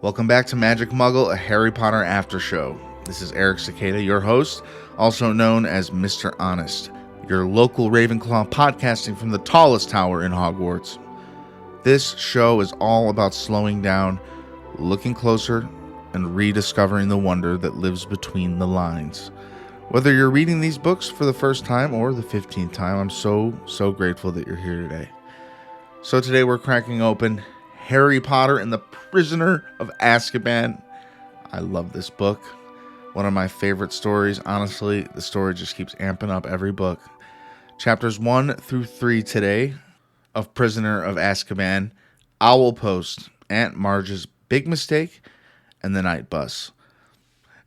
Welcome back to Magic Muggle, a Harry Potter after show. This is Eric Sequeira, your host, also known as Mr. Honest, your local Ravenclaw podcasting from the tallest tower in Hogwarts. This show is all about slowing down, looking closer, and rediscovering the wonder that lives between the lines. Whether you're reading these books for the first time or the 15th time, I'm so grateful that you're here today. So today we're cracking open Harry Potter and the Prisoner of Azkaban. I love this book. One of my favorite stories. Honestly, the story just keeps amping up every book. Chapters 1 through 3 today of Prisoner of Azkaban, Owl Post, Aunt Marge's Big Mistake, and the Night Bus.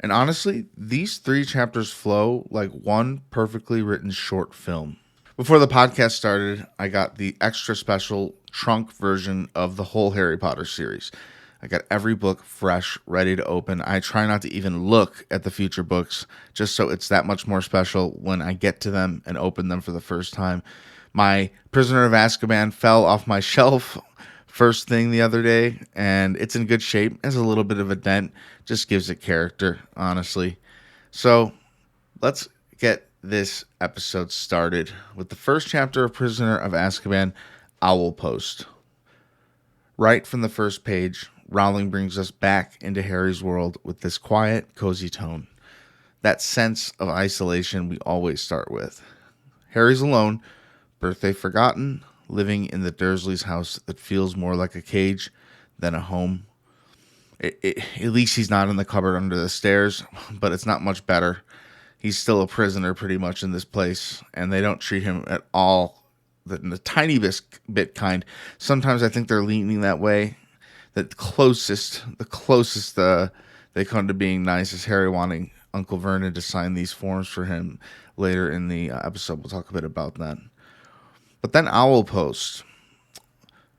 And honestly, these 3 chapters flow like one perfectly written short film. Before the podcast started, I got the extra special trunk version of the whole Harry Potter series. I got every book fresh, ready to open. I try not to even look at the future books, just so it's that much more special when I get to them and open them for the first time. My Prisoner of Azkaban fell off my shelf first thing the other day, and it's in good shape. It has a little bit of a dent, just gives it character, honestly. So let's get this episode started with the first chapter of Prisoner of Azkaban, Owl Post. Right from the first page, Rowling brings us back into Harry's world with this quiet, cozy tone. That sense of isolation we always start with. Harry's alone, birthday forgotten, living in the Dursleys' house that feels more like a cage than a home. At least he's not in the cupboard under the stairs, but it's not much better. He's still a prisoner pretty much in this place, and they don't treat him at all the tiny bit kind. Sometimes I think they're leaning that way. The closest they come to being nice is Harry wanting Uncle Vernon to sign these forms for him later in the episode. We'll talk a bit about that. But then Owl Post.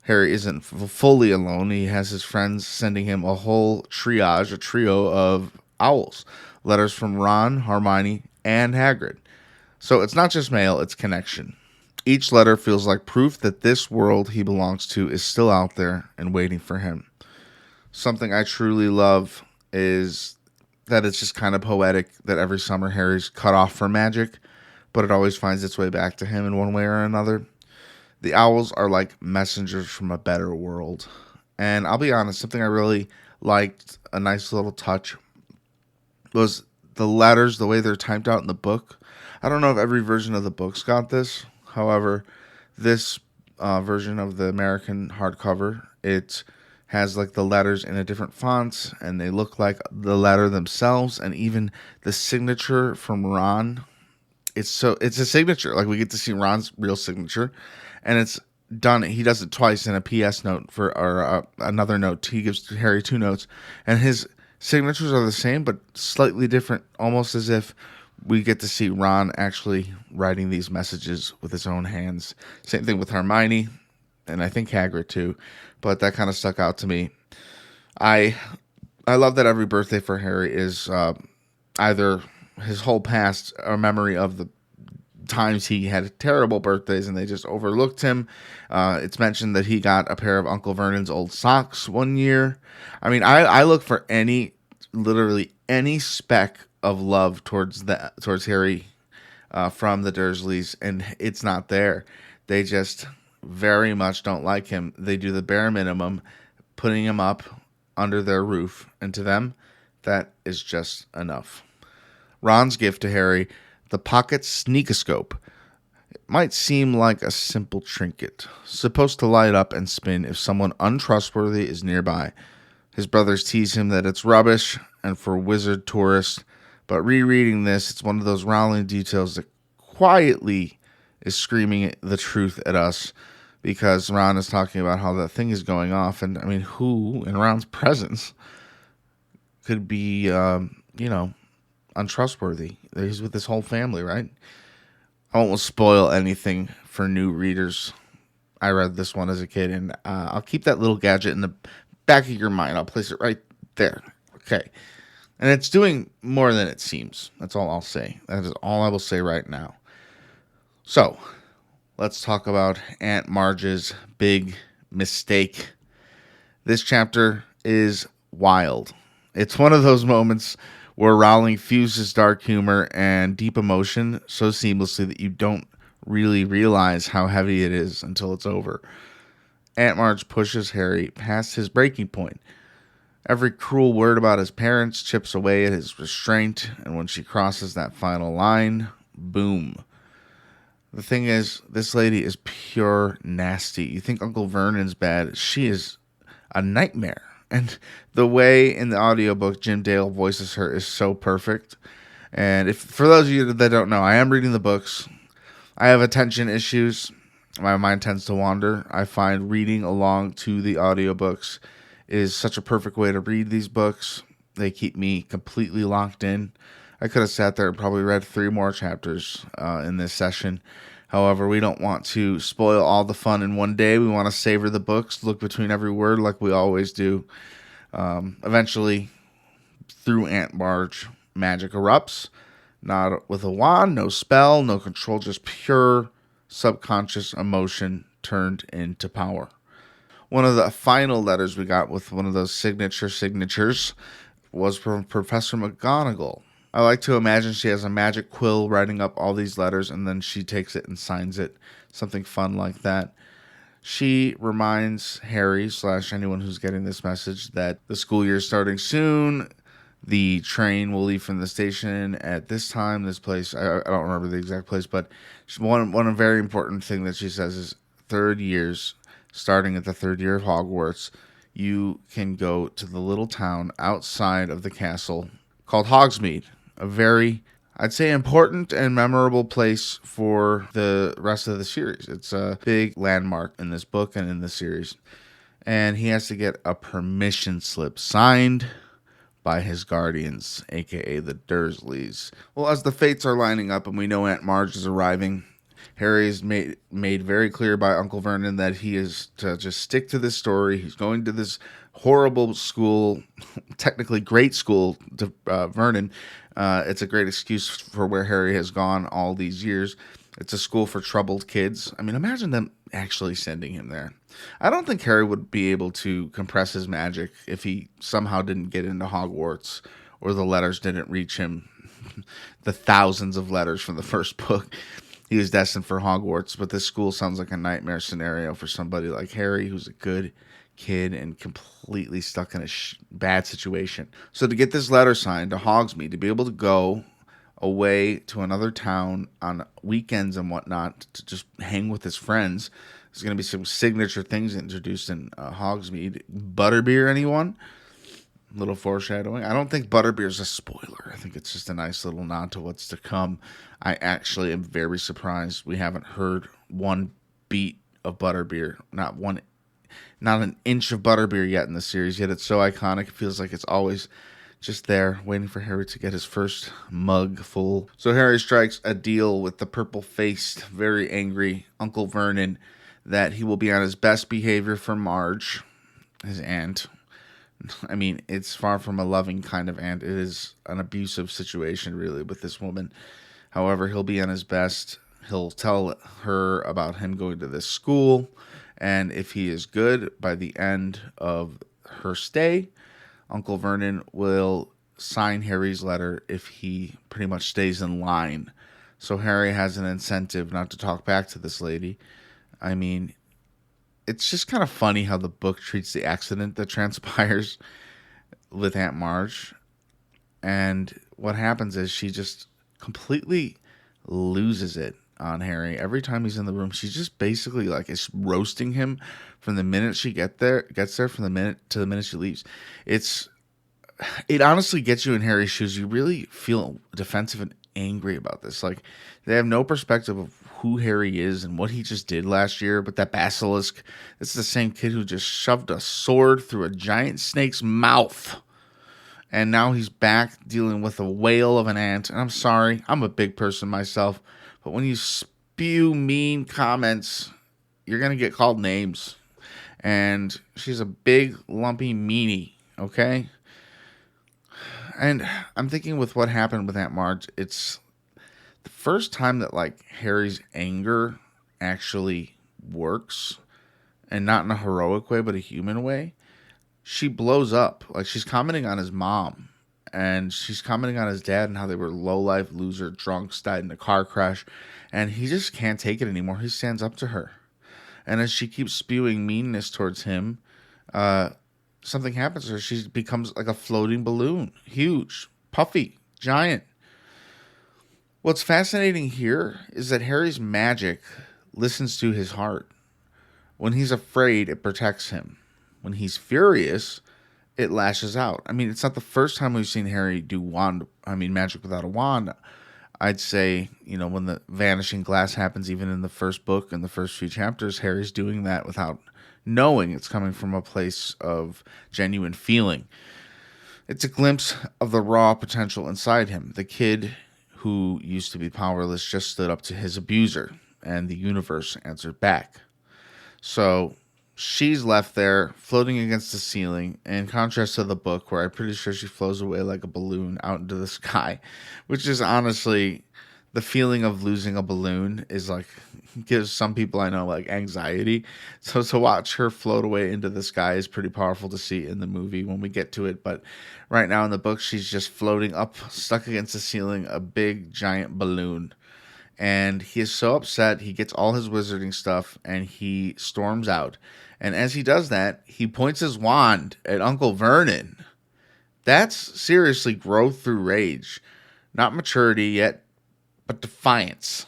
Harry isn't fully alone. He has his friends sending him a whole trio of owls. Letters from Ron, Hermione, and Hagrid. So it's not just mail, it's connection. Each letter feels like proof that this world he belongs to is still out there and waiting for him. Something I truly love is that it's just kind of poetic that every summer Harry's cut off from magic, but it always finds its way back to him in one way or another. The owls are like messengers from a better world. And I'll be honest, something I really liked, a nice little touch, was the letters, the way they're typed out in the book. I don't know if every version of the books got this. However, this version of the American hardcover, it has like the letters in a different fonts, and they look like the letter themselves, and even the signature from Ron. It's a signature. Like, we get to see Ron's real signature, and it's done. He does it twice in a PS note or another note. He gives Harry 2 notes, and his signatures are the same, but slightly different, almost as if we get to see Ron actually writing these messages with his own hands. Same thing with Hermione, and I think Hagrid too, but that kind of stuck out to me. I love that every birthday for Harry is either his whole past or memory of the times he had terrible birthdays and they just overlooked him. It's mentioned that he got a pair of Uncle Vernon's old socks one year. I mean, I look for literally any speck of love towards Harry from the Dursleys, and it's not there. They just very much don't like him. They do the bare minimum, putting him up under their roof, and to them, that is just enough. Ron's gift to Harry, the pocket sneakoscope. It might seem like a simple trinket, supposed to light up and spin if someone untrustworthy is nearby. His brothers tease him that it's rubbish and for wizard tourists, but rereading this, it's one of those Rowling details that quietly is screaming the truth at us, because Ron is talking about how that thing is going off, and I mean, who in Ron's presence could be, untrustworthy? He's with his whole family, right? I won't spoil anything for new readers. I read this one as a kid, and I'll keep that little gadget in the back of your mind. I'll place it right there. Okay. And it's doing more than it seems. That's all I'll say. That is all I will say right now. So, let's talk about Aunt Marge's big mistake. This chapter is wild. It's one of those moments where Rowling fuses dark humor and deep emotion so seamlessly that you don't really realize how heavy it is until it's over. Aunt Marge pushes Harry past his breaking point. Every cruel word about his parents chips away at his restraint, and when she crosses that final line, boom. The thing is, this lady is pure nasty. You think Uncle Vernon's bad. She is a nightmare. And the way in the audiobook Jim Dale voices her is so perfect. And if for those of you that don't know, I am reading the books. I have attention issues. My mind tends to wander. I find reading along to the audiobooks is such a perfect way to read these books. They keep me completely locked in. I could have sat there and probably read 3 more chapters in this session. However, we don't want to spoil all the fun in one day. We want to savor the books, look between every word like we always do. Eventually, through Aunt Marge, magic erupts. Not with a wand, no spell, no control, just pure subconscious emotion turned into power. One of the final letters we got with one of those signatures was from Professor McGonagall. I like to imagine she has a magic quill writing up all these letters and then she takes it and signs it. Something fun like that. She reminds Harry / anyone who's getting this message that the school year is starting soon. The train will leave from the station at this time, this place. I don't remember the exact place, but one very important thing that she says is 3rd years, starting at the 3rd year of Hogwarts, you can go to the little town outside of the castle called Hogsmeade. A very, I'd say, important and memorable place for the rest of the series. It's a big landmark in this book and in the series. And he has to get a permission slip signed by his guardians, aka the Dursleys. Well, as the fates are lining up and we know Aunt Marge is arriving, Harry is made very clear by Uncle Vernon that he is to just stick to this story. He's going to this horrible school, technically great school to Vernon. It's a great excuse for where Harry has gone all these years. It's a school for troubled kids. I mean, imagine them actually sending him there. I don't think Harry would be able to compress his magic if he somehow didn't get into Hogwarts or the letters didn't reach him. The thousands of letters from the first book. He was destined for Hogwarts, but this school sounds like a nightmare scenario for somebody like Harry, who's a good kid and completely stuck in a bad situation. So to get this letter signed to Hogsmeade, to be able to go away to another town on weekends and whatnot to just hang with his friends, there's going to be some signature things introduced in Hogsmeade. Butterbeer, anyone? Little foreshadowing. I don't think Butterbeer is a spoiler. I think it's just a nice little nod to what's to come. I actually am very surprised we haven't heard one beat of Butterbeer. Not an inch of Butterbeer yet in the series. Yet it's so iconic. It feels like it's always just there, waiting for Harry to get his first mug full. So Harry strikes a deal with the purple-faced, very angry Uncle Vernon that he will be on his best behavior for Marge, his aunt. I mean, it's far from a loving kind of aunt. It is an abusive situation, really, with this woman. However, he'll be on his best. He'll tell her about him going to this school, and if he is good by the end of her stay, Uncle Vernon will sign Harry's letter if he pretty much stays in line. So Harry has an incentive not to talk back to this lady. I mean, it's just kind of funny how the book treats the accident that transpires with Aunt Marge. And what happens is she just completely loses it on Harry. Every time he's in the room, she's just basically like is roasting him from the minute she gets there from the minute to the minute she leaves. It honestly gets you in Harry's shoes. You really feel defensive and angry about this. Like, they have no perspective of who Harry is and what he just did last year. But that basilisk, it's the same kid who just shoved a sword through a giant snake's mouth. And now he's back dealing with a whale of an ant. And I'm sorry, I'm a big person myself. But when you spew mean comments, you're going to get called names. And she's a big, lumpy meanie, okay? And I'm thinking with what happened with Aunt Marge, it's the first time that, like, Harry's anger actually works. And not in a heroic way, but a human way. she blows up. Like, she's commenting on his mom, and she's commenting on his dad and how they were low-life loser drunks, died in a car crash, and he just can't take it anymore. He stands up to her. And as she keeps spewing meanness towards him, something happens to her. She becomes like a floating balloon. Huge, puffy, giant. What's fascinating here is that Harry's magic listens to his heart. When he's afraid, it protects him. When he's furious, it lashes out. I mean, it's not the first time we've seen Harry do magic without a wand. I'd say, when the vanishing glass happens, even in the first book, in the first few chapters, Harry's doing that without knowing it's coming from a place of genuine feeling. It's a glimpse of the raw potential inside him. The kid who used to be powerless just stood up to his abuser, and the universe answered back. So she's left there floating against the ceiling, in contrast to the book, where I'm pretty sure she flows away like a balloon out into the sky, which is honestly, the feeling of losing a balloon is like, gives some people I know like anxiety. So to watch her float away into the sky is pretty powerful to see in the movie when we get to it. But right now in the book, she's just floating up, stuck against the ceiling, a big giant balloon. And he is so upset, he gets all his wizarding stuff, and he storms out. And as he does that, he points his wand at Uncle Vernon. That's seriously growth through rage. Not maturity yet, but defiance.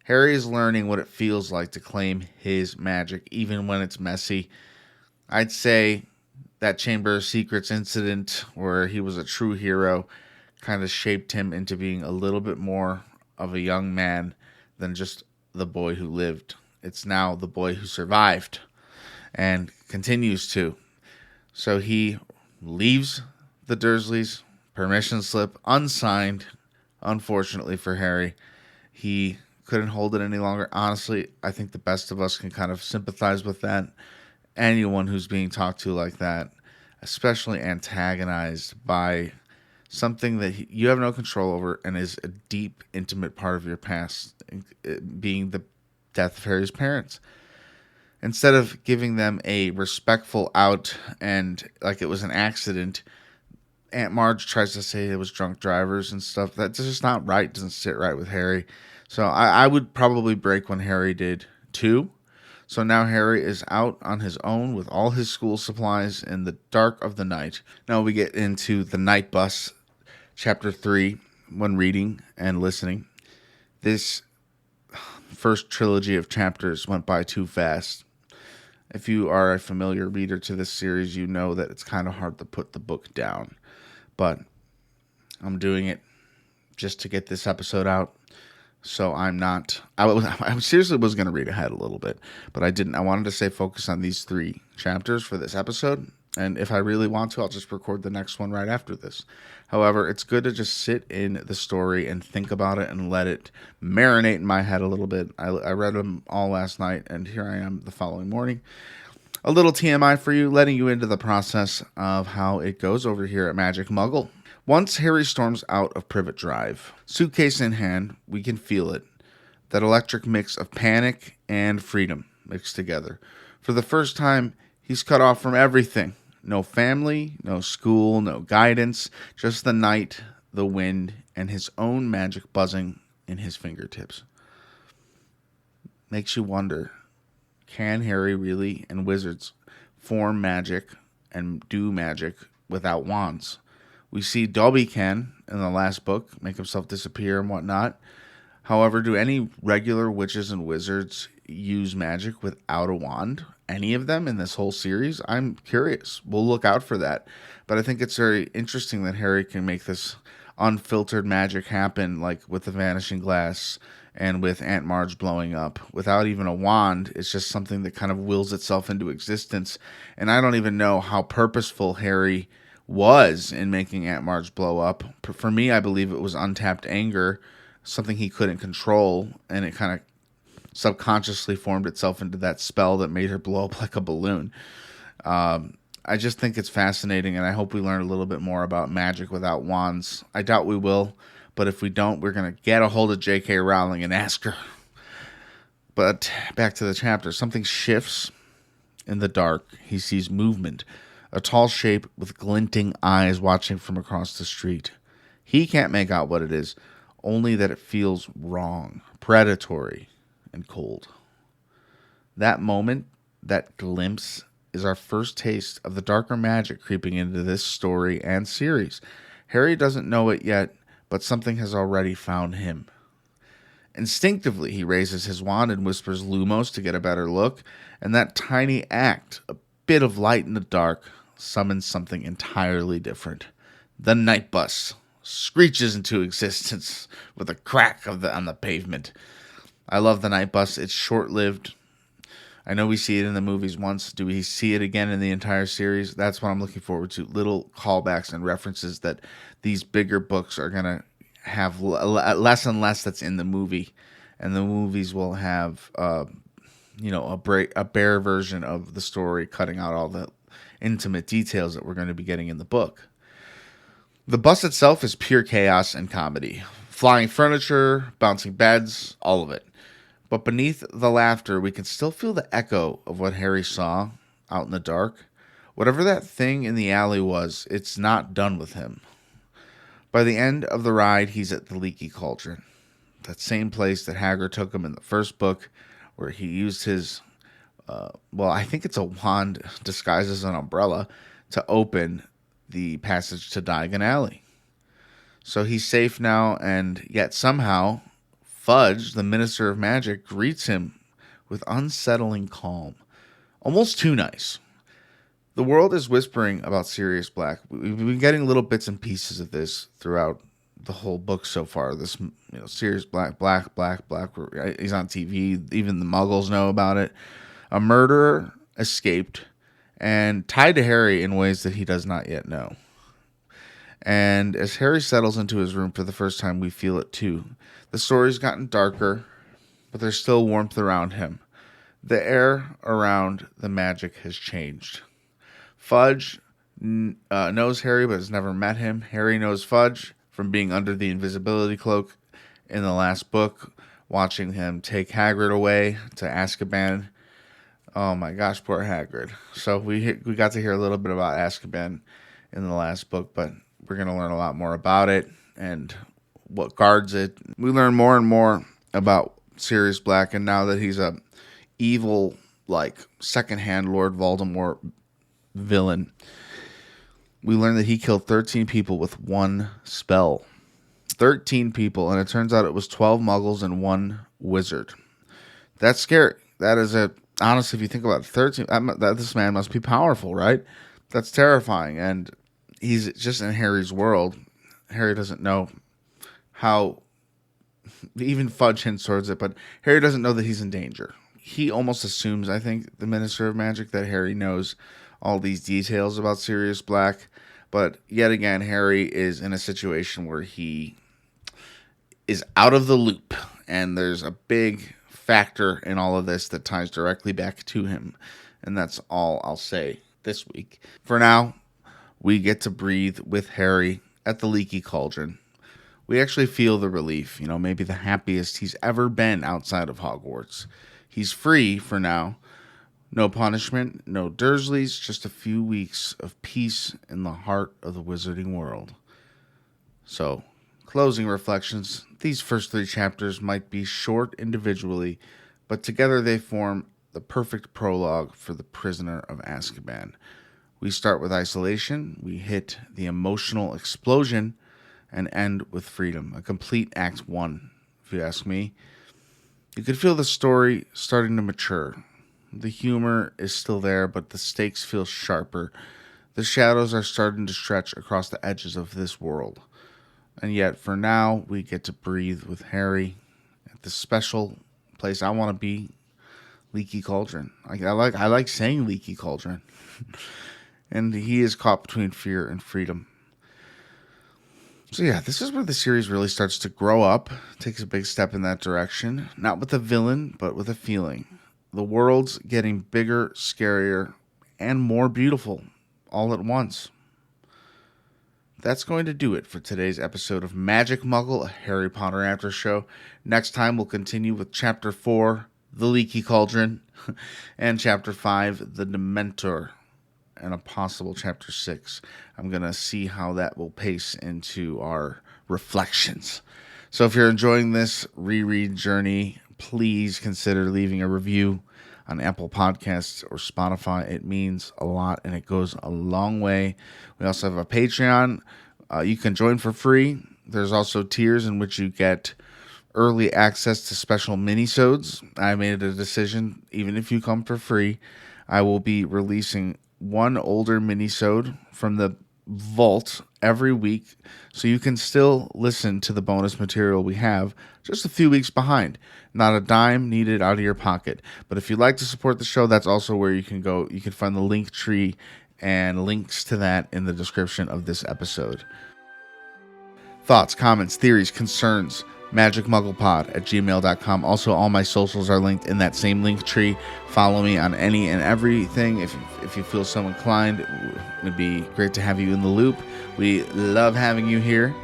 Harry is learning what it feels like to claim his magic, even when it's messy. I'd say that Chamber of Secrets incident, where he was a true hero, kind of shaped him into being a little bit more of a young man than just the boy who lived. It's now the boy who survived and continues to. So he leaves the Dursleys, permission slip, unsigned, unfortunately for Harry. He couldn't hold it any longer. Honestly, I think the best of us can kind of sympathize with that. Anyone who's being talked to like that, especially antagonized by something that you have no control over and is a deep, intimate part of your past, being the death of Harry's parents. Instead of giving them a respectful out and like it was an accident, Aunt Marge tries to say it was drunk drivers and stuff. That's just not right. It doesn't sit right with Harry. So I would probably break when Harry did too. So now Harry is out on his own with all his school supplies in the dark of the night. Now we get into the Night Bus, Chapter 3, when reading and listening. This first trilogy of chapters went by too fast. If you are a familiar reader to this series, you know that it's kind of hard to put the book down. But I'm doing it just to get this episode out. So I'm not, I seriously was going to read ahead a little bit, but I didn't. I wanted to stay focused on these 3 chapters for this episode. And if I really want to, I'll just record the next one right after this. However, it's good to just sit in the story and think about it and let it marinate in my head a little bit. I read them all last night, and here I am the following morning. A little TMI for you, letting you into the process of how it goes over here at Magic Muggle. Once Harry storms out of Privet Drive, suitcase in hand, we can feel it. That electric mix of panic and freedom mixed together. For the first time, he's cut off from everything. No family, no school, no guidance, just the night, the wind, and his own magic buzzing in his fingertips. Makes you wonder, can Harry really and wizards form magic and do magic without wands? We see Dobby can, in the last book, make himself disappear and whatnot. However, do any regular witches and wizards use magic without a wand? Any of them in this whole series? I'm curious. We'll look out for that. But I think it's very interesting that Harry can make this unfiltered magic happen, like with the vanishing glass and with Aunt Marge blowing up. Without even a wand, it's just something that kind of wills itself into existence. And I don't even know how purposeful Harry was in making Aunt Marge blow up. For me, I believe it was untapped anger, something he couldn't control, and it kind of subconsciously formed itself into that spell that made her blow up like a balloon. I just think it's fascinating, and I hope we learn a little bit more about magic without wands. I doubt we will, but if we don't, we're going to get a hold of J.K. Rowling and ask her. But back to the chapter. Something shifts in the dark. He sees movement. a tall shape with glinting eyes watching from across the street. He can't make out what it is, only that it feels wrong, predatory, and cold. That moment, that glimpse, is our first taste of the darker magic creeping into this story and series. Harry doesn't know it yet, but something has already found him. Instinctively, he raises his wand and whispers Lumos to get a better look, and that tiny act, a bit of light in the dark, summons something entirely different. The night bus screeches into existence with a crack on the pavement. I love the night bus. It's short-lived. I know we see it in the movies once. Do we see it again in the entire series? That's what I'm looking forward to. Little callbacks and references that these bigger books are going to have less and less that's in the movie. And the movies will have, a bare version of the story, cutting out all the intimate details that we're going to be getting in the book. The bus itself is pure chaos and comedy. Flying furniture, bouncing beds, all of it. But beneath the laughter, we can still feel the echo of what Harry saw out in the dark. Whatever that thing in the alley was, it's not done with him. By the end of the ride, he's at the Leaky Cauldron. That same place that Hagrid took him in the first book, where he used his, I think it's a wand disguised as an umbrella, to open the passage to Diagon Alley. So he's safe now, and yet somehow Fudge, the Minister of Magic, greets him with unsettling calm. Almost too nice. The world is whispering about Sirius Black. We've been getting little bits and pieces of this throughout the whole book so far. This, Sirius Black. He's on TV. Even the Muggles know about it. A murderer escaped and tied to Harry in ways that he does not yet know. And as Harry settles into his room for the first time, we feel it too. The story's gotten darker, but there's still warmth around him. The air around the magic has changed. Fudge knows Harry, but has never met him. Harry knows Fudge from being under the invisibility cloak in the last book, watching him take Hagrid away to Azkaban. Oh my gosh, poor Hagrid. So we got to hear a little bit about Azkaban in the last book, but we're going to learn a lot more about it and what guards it. We learn more and more about Sirius Black, and now that he's a evil, secondhand Lord Voldemort villain, we learn that he killed 13 people with one spell. 13 people, and it turns out it was 12 Muggles and one wizard. That's scary. That is honestly, if you think about it, 13. This man must be powerful, right? That's terrifying, and he's just in Harry's world. Harry doesn't know how, even Fudge hints towards it, but Harry doesn't know that he's in danger. He almost assumes, I think, the Minister of Magic, that Harry knows all these details about Sirius Black. But yet again, Harry is in a situation where he is out of the loop. And there's a big factor in all of this that ties directly back to him. And that's all I'll say this week. For now, we get to breathe with Harry at the Leaky Cauldron. We actually feel the relief, maybe the happiest he's ever been outside of Hogwarts. He's free for now. No punishment, no Dursleys, just a few weeks of peace in the heart of the wizarding world. So, closing reflections. These first 3 chapters might be short individually, but together they form the perfect prologue for the Prisoner of Azkaban. We start with isolation, we hit the emotional explosion, and end with freedom. A complete Act 1, if you ask me. You could feel the story starting to mature. The humor is still there, but the stakes feel sharper. The shadows are starting to stretch across the edges of this world. And yet, for now, we get to breathe with Harry at the special place I want to be, Leaky Cauldron. I like saying Leaky Cauldron. And he is caught between fear and freedom. So yeah, this is where the series really starts to grow up, takes a big step in that direction. Not with a villain, but with a feeling. The world's getting bigger, scarier, and more beautiful all at once. That's going to do it for today's episode of Magic Muggle, a Harry Potter After Show. Next time we'll continue with Chapter 4, The Leaky Cauldron, and Chapter 5, The Dementor. and a possible chapter 6. I'm going to see how that will pace into our reflections. So if you're enjoying this reread journey, please consider leaving a review on Apple Podcasts or Spotify. It means a lot and it goes a long way. We also have a Patreon. You can join for free. There's also tiers in which you get early access to special minisodes. I made a decision, even if you come for free, I will be releasing one older minisode from the vault every week, so you can still listen to the bonus material we have just a few weeks behind. Not a dime needed out of your pocket. But if you'd like to support the show, that's also where you can go. You can find the link tree and links to that in the description of this episode. Thoughts, comments, theories, concerns, magicmugglepod@gmail.com. Also, all my socials are linked in that same link tree. Follow me on any and everything if you feel so inclined. It would be great to have you in the loop. We love having you here.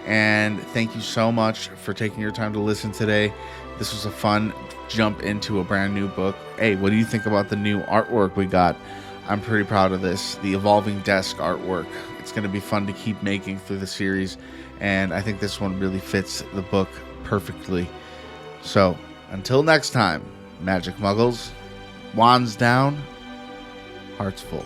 And thank you so much for taking your time to listen today. This was a fun jump into a brand new book. Hey, what do you think about the new artwork we got? I'm pretty proud of this. The evolving desk artwork. It's going to be fun to keep making through the series. And I think this one really fits the book perfectly. So, until next time, Magic Muggles, wands down, hearts full.